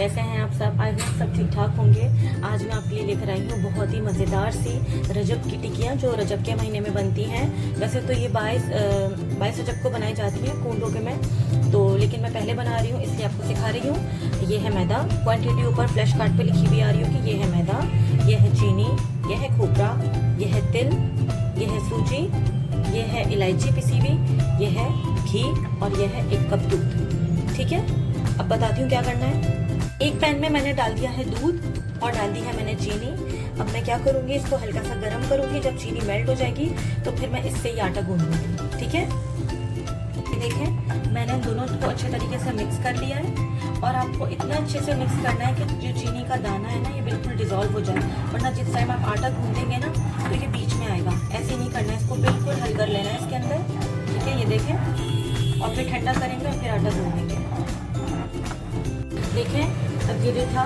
कैसे हैं आप सब? आई होप सब ठीक ठाक होंगे। आज मैं आपके लिए लेकर आई हूँ बहुत ही मज़ेदार सी रजब की टिक्कियाँ जो रजब के महीने में बनती हैं। वैसे तो ये 22 रजब को बनाई जाती हैं कून रोके में, तो लेकिन मैं पहले बना रही हूँ इसलिए आपको सिखा रही हूँ। ये है मैदा, क्वांटिटी ऊपर फ्लैश कार्ड पे लिखी हुई आ रही हो कि ये है मैदा, ये है चीनी, ये है खोपरा, ये है तिल, ये है सूजी, ये है इलायची पिसी हुई, ये है घी और ये है 1 कप दूध। ठीक है, अब बताती हूँ क्या करना है। एक पैन में मैंने डाल दिया है दूध और डाल दी है मैंने चीनी। अब मैं क्या करूँगी, इसको हल्का सा गर्म करूँगी। जब चीनी मेल्ट हो जाएगी तो फिर मैं इससे ही आटा गूंदूंगी। ठीक है, देखें मैंने दोनों को अच्छे तरीके से मिक्स कर लिया है और आपको इतना अच्छे से मिक्स करना है कि जो चीनी का दाना है ना ये बिल्कुल डिजोल्व हो जाए, वरना जिस टाइम आप आटा गूंदेंगे ना तो ये बीच में आएगा। ऐसे नहीं करना है, इसको बिल्कुल हल कर लेना है इसके अंदर। ठीक है, ये देखें और फिर ठंडा करेंगे और फिर आटा गूंदेंगे। देखें अब ये जो था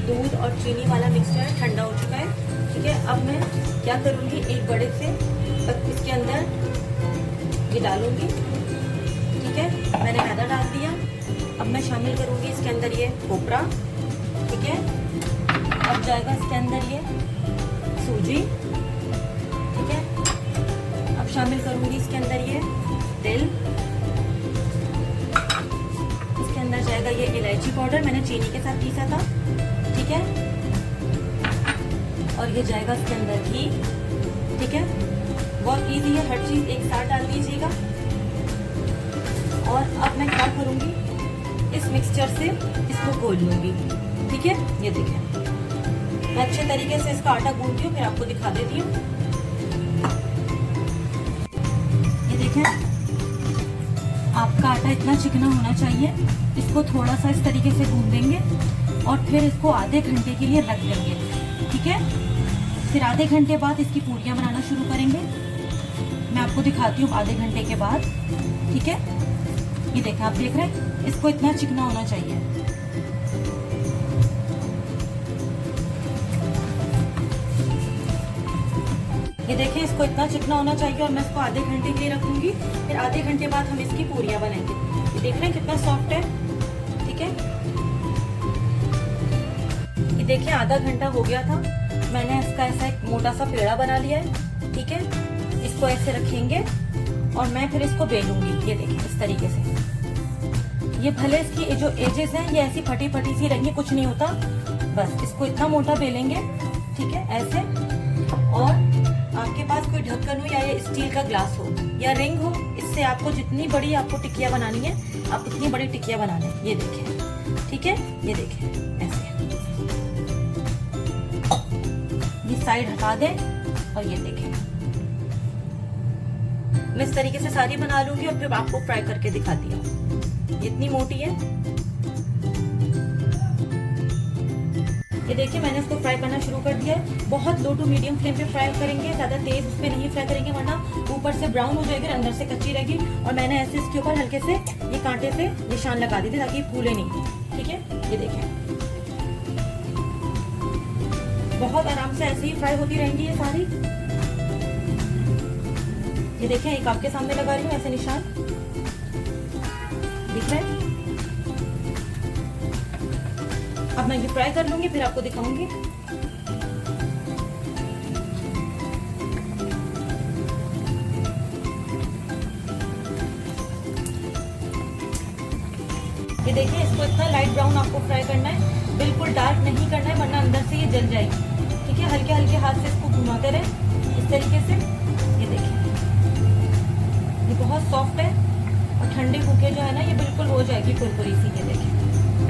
दूध और चीनी वाला मिक्सचर ठंडा हो चुका है। ठीक है, अब मैं क्या करूँगी, एक बड़े से इसके अंदर ये डालूंगी। ठीक है, मैंने मैदा डाल दिया। अब मैं शामिल करूँगी इसके अंदर ये खोपरा। ठीक है, अब जाएगा इसके अंदर ये सूजी। ठीक है, अब शामिल करूँगी इसके अंदर ये तिल। इसके अंदर जाएगा ये इलायची पाउडर, मैंने चीनी के साथ पीसा था। ठीक है, और ये जाएगा इसके अंदर घी। ठीक है, बहुत इजी है, हर चीज़ एक साथ डाल दीजिएगा। और अब मैं क्या करूँगी, इस मिक्सचर से इसको घोल लूँगी। ठीक है, ये देखें मैं अच्छे तरीके से इसका आटा गूंथती हूँ, फिर आपको दिखा देती हूँ। ये देखें आपका आटा इतना चिकना होना चाहिए। इसको थोड़ा सा इस तरीके से गूंदेंगे और फिर इसको आधे घंटे के लिए रख देंगे। ठीक है, फिर आधे घंटे बाद इसकी पूरियां बनाना शुरू करेंगे। मैं आपको दिखाती हूँ आधे घंटे के बाद। ठीक है, ये देखें आप देख रहे हैं इसको इतना चिकना होना चाहिए। ये देखें इसको इतना चिकना होना चाहिए और मैं इसको आधे घंटे के लिए रखूंगी। फिर आधे घंटे बाद हम इसकी पूरियां बनाएंगे। ये देख रहे हैं कितना सॉफ्ट है। ठीक है, ये देखिए आधा घंटा हो गया था, मैंने इसका ऐसा एक मोटा सा पेड़ा बना लिया है। ठीक है, इसको ऐसे रखेंगे और मैं फिर इसको बेलूंगी। ये देखिए इस तरीके से। ये भले इसकी जो एजेस हैं ये ऐसी फटी फटी सी रहेंगी, कुछ नहीं होता, बस इसको इतना मोटा बेलेंगे। ठीक है, ऐसे। और आपके पास कोई ढक्कन हो या ये स्टील का ग्लास हो या रिंग हो, इससे आपको जितनी बड़ी आपको टिक्कियां बनानी है आप उतनी बड़ी टिक्कियां बना लें। ये देखें। ठीक है, ये देखें ऐसे ये साइड हटा दें और ये देखें मैं इस तरीके से सारी बना लूंगी और फिर आपको फ्राई करके दिखाती हूँ। इतनी मोटी है। ये देखिए मैंने इसको फ्राई करना शुरू कर दिया है। बहुत लो टू मीडियम फ्लेम पे फ्राई करेंगे, ज्यादा तेज उस पे नहीं फ्राई करेंगे वरना ऊपर से ब्राउन हो जाएगी और अंदर से कच्ची रहेगी। और मैंने ऐसे इसके ऊपर हल्के से ये कांटे से निशान लगा दिए थे ताकि फूले नहीं। ठीक है, ये देखें बहुत आराम से ऐसे ही फ्राई होती रहेंगी ये सारी। ये देखें एक आपके सामने लगा रही हूँ ऐसे निशान दिख रहे हैं। अब मैं ये फ्राई कर लूंगी फिर आपको दिखाऊंगी। ये देखिए इसको इतना लाइट ब्राउन आपको फ्राई करना है, बिल्कुल डार्क नहीं करना है वरना अंदर से ये जल जाएगी। ठीक है, हल्के हल्के हाथ से इसको घुमाते रहे इस तरीके से। ये देखिए ये बहुत सॉफ्ट है और ठंडे होके जो है ना ये बिल्कुल हो जाएगी कुरकुरी सी। ये देखिए।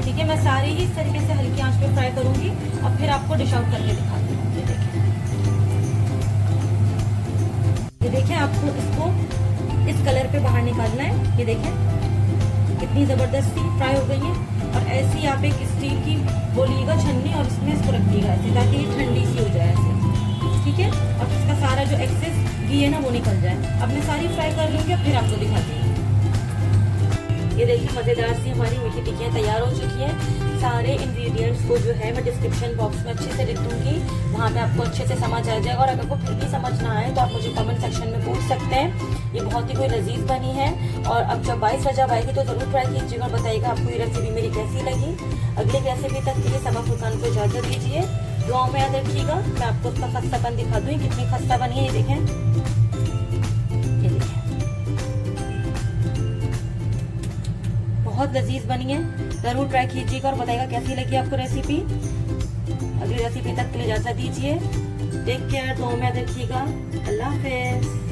ठीक है, मैं सारी ही इस तरीके से हल्की आंच पे फ्राई करूंगी और फिर आपको डिश आउट करके दिखाती हूँ। ये देखिए, ये देखिए आपको इसको इस कलर पे बाहर निकालना है। ये देखिए कितनी जबरदस्त सी फ्राई हो गई है। और ऐसी ही आप एक स्टील की बोलिएगा छन्नी और इसमें इसको रख दीजिएगा ऐसे ताकि ये ठंडी सी हो जाए ऐसे। ठीक है, और इसका सारा जो एक्सेस घी है ना वो निकल जाए। अब मैं सारी फ्राई कर लूंगी और फिर आपको दिखाती हूँ। ये देखिए मजेदार सी हमारी मीठी टिक्कियाँ तैयार हो चुकी हैं। सारे इंग्रेडिएंट्स को जो है मैं डिस्क्रिप्शन बॉक्स में अच्छे से लिख दूंगी, वहाँ पे आपको अच्छे से समझ आ जाएगा। और अगर आपको फिर भी समझ ना आए तो आप मुझे कमेंट सेक्शन में पूछ सकते हैं। ये बहुत ही कोई लजीज बनी है। और अब जब 22 रजब आएगी तो जरूर ट्राई कीजिएगा और बताइएगा आपको ये रेसिपी मेरी कैसी लगी। अगली रेसिपी तक के लिए सबा फुरकान को इजाजत दीजिए। दुआओं में याद रखिएगा। मैं आपको उसका खस्तापन दिखा दूँ, कितनी खस्ता बनी है। ये देखें, ये देखें, बहुत लजीज बनी है। जरूर ट्राई कीजिएगा और बताइएगा कैसी लगी आपको रेसिपी। अगली रेसिपी तक के लिए इजाजत दीजिए। टेक केयर, दुआओं में याद रखिएगा। अल्लाह हाफिज।